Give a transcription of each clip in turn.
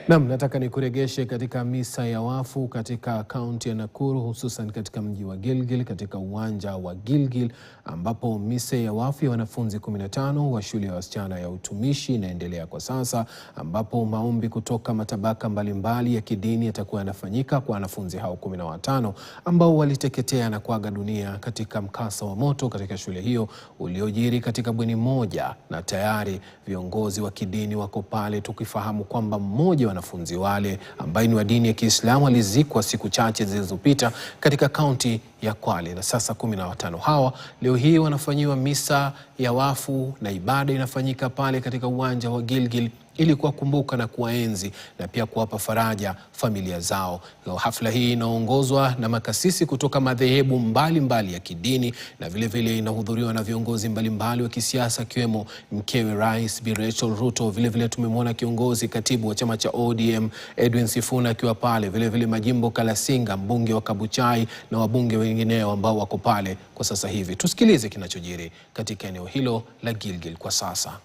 Naam, nataka nikuregeshe katika misa ya wafu katika kaunti ya Nakuru, hususan katika mji wa Gilgil, katika uwanja wa Gilgil ambapo misa ya wafu ya wanafunzi 15 wa shule ya wasichana ya utumishi inaendelea kwa sasa, ambapo maombi kutoka matabaka mbalimbali ya kidini yatakuwa yanafanyika kwa wanafunzi hao 15 ambao waliteketea na kuaga dunia katika mkasa wa moto katika shule hiyo uliojiri katika bweni moja, na tayari viongozi wa kidini wako pale, tukifahamu kwamba mmoja wanafunzi wale ambaye ni wa dini ya Kiislamu alizikwa siku chache zilizopita katika kaunti ya Kwale, na sasa 15 hawa leo hii wanafanyiwa misa ya wafu na ibada inafanyika pale katika uwanja wa Gilgil ili kuwakumbuka na kuwaenzi na pia kuwapa faraja familia zao. Hafla hii inaongozwa na makasisi kutoka madhehebu mbalimbali ya kidini na vile inahudhuriwa na viongozi mbalimbali wa kisiasa akiwemo mkewe Rais Bi Rachel Ruto. Vile tumemwona kiongozi katibu wa chama cha ODM Edwin Sifuna akiwa pale, vile Majimbo Kalasinga, mbunge wa Kabuchai na wabunge wengineo ambao wako pale kwa sasa hivi. Tusikilize kinachojiri katika eneo hilo la Gilgil kwa sasa.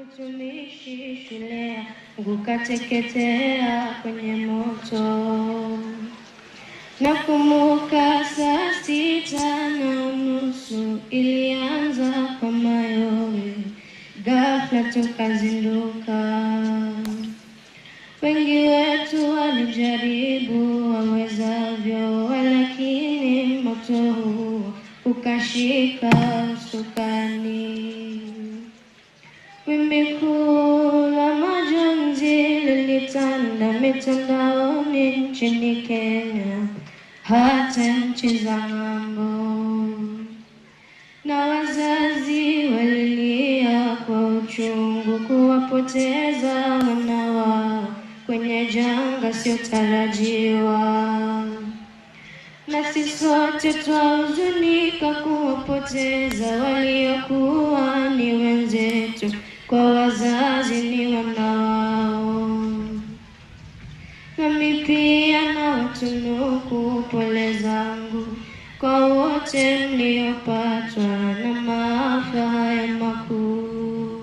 Utumishi shule ukateketea kwenye moto, nakumbuka saa 6:30 ilianza kwa mayowe, ghafla tukazinduka. Wengi wetu walijaribu wawezavyo, lakini moto huu ukashika usukani. Wimbi kuu la majonzi lilitanda mitandaoni nchini Kenya, hata nchi za ng'ambo, na wazazi walilia kwa uchungu kuwapoteza wana wao kwenye janga siyotarajiwa. Nasi sote twahuzunika kuwapoteza waliokuwa ni wenzetu, kwa wazazi ni wanao. Nami pia na watunuku pole zangu kwa wote mliopatwa na maafa haya makuu,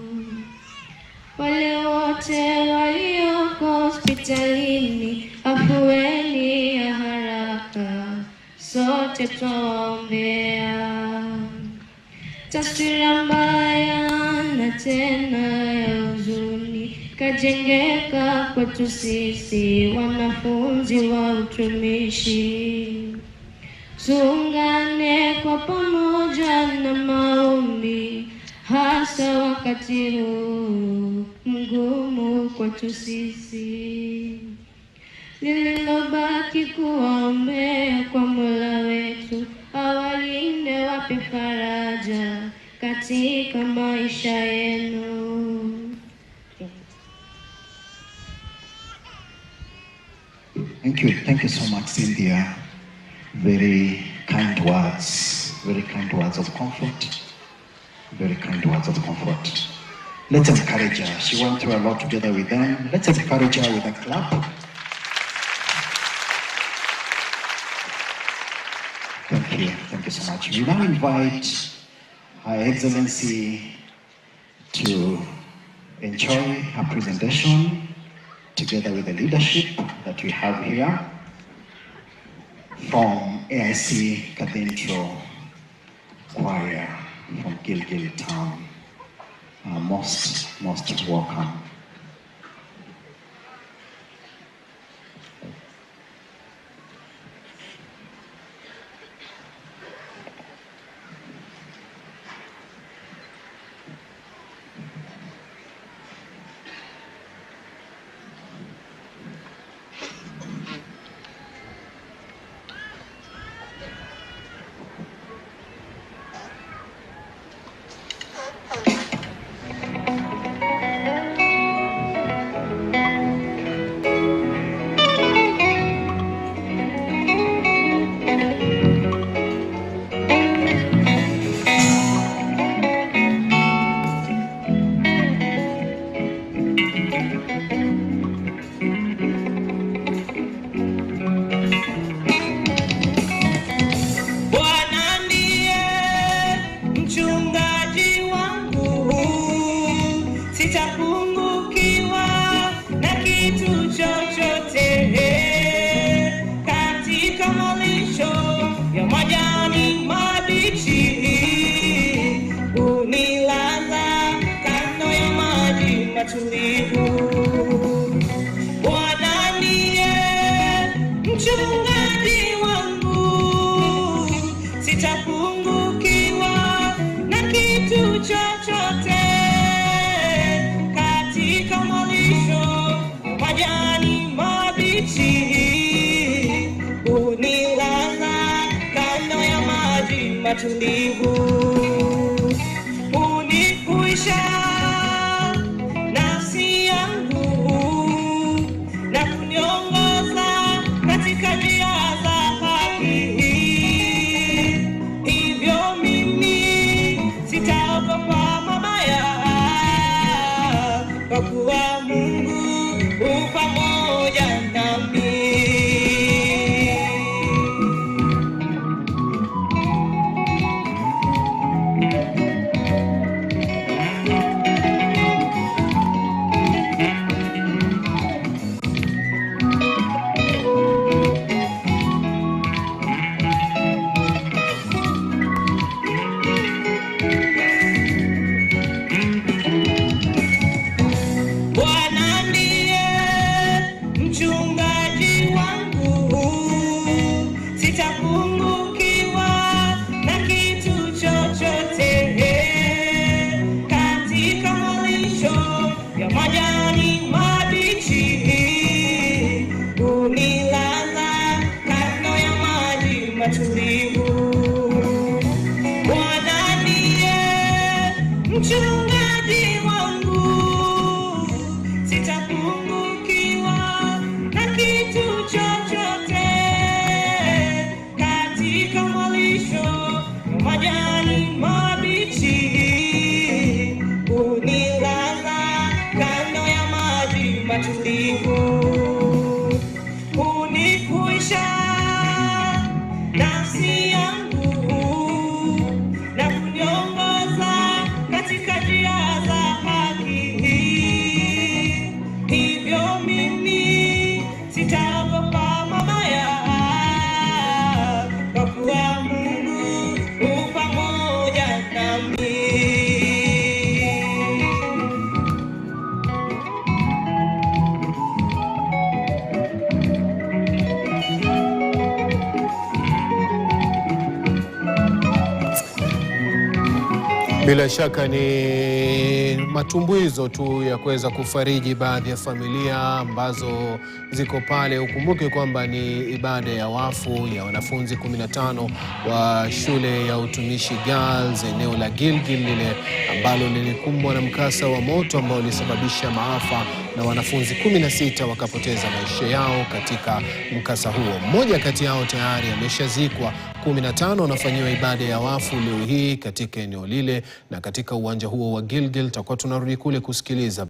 wale wote walioko hospitalini afueni ya haraka, sote twawaombea. Taswira mbaya na tena ya huzuni kajengeka kwetu sisi wanafunzi wa utumishi. Tuungane kwa pamoja na maombi, hasa wakati huu mgumu kwetu sisi. Lililobaki kuwaombea kwa Mola wetu awalinde, wape faraja katika maisha yenu. Thank you so much, Cynthia. Very kind words of comfort. Very kind words of comfort. Let's encourage her. She went through a lot together with them. Let's encourage her with a clap. Thank you so much. We now invite Her Excellency to enjoy her presentation together with the leadership that we have here from AIC Cathedral Choir from Gilgil Town. Most welcome. Sitapungukiwa matulivu. Bwana ndiye mchungaji wangu, sitapungukiwa na kitu chochote. Katika malisho majani mabichi, unilaza kando ya maji matulivu. Unikuisha nafsi yangu na kuniongoza katika njia za haki. Hivyo mimi sitaogopa mabaya, kwa kuwa Mungu u pamoja nami. Bwana ndiye mchungaji wangu, sitapungukiwa na kitu chochote. Katika malisho ya majani mabichi, unilaza kando ya maji matulivu. Bwana ndiye mchungaji wangu, sitapungukiwa na kitu chochote. Katika malisho ya majani mabichi, unilaza kando ya maji matulivu. Unikuisha nafsi yangu na kuniongoza katika njia za haki. Hivyo mimi sitaogopa mabaya, kwa kuwa Mungu u pamoja nami. Bila shaka ni matumbuizo tu ya kuweza kufariji baadhi ya familia ambazo ziko pale. Ukumbuke kwamba ni ibada ya wafu ya wanafunzi 15 wa shule ya utumishi Girls eneo la Gilgil, lile ambalo lilikumbwa na mkasa wa moto ambao ulisababisha maafa na wanafunzi 16 wakapoteza maisha yao katika mkasa huo. Mmoja kati yao tayari ameshazikwa, 15 wanafanyiwa ibada ya wafu leo hii katika eneo lile na katika uwanja huo wa Gilgil. Tutakuwa tunarudi kule kusikiliza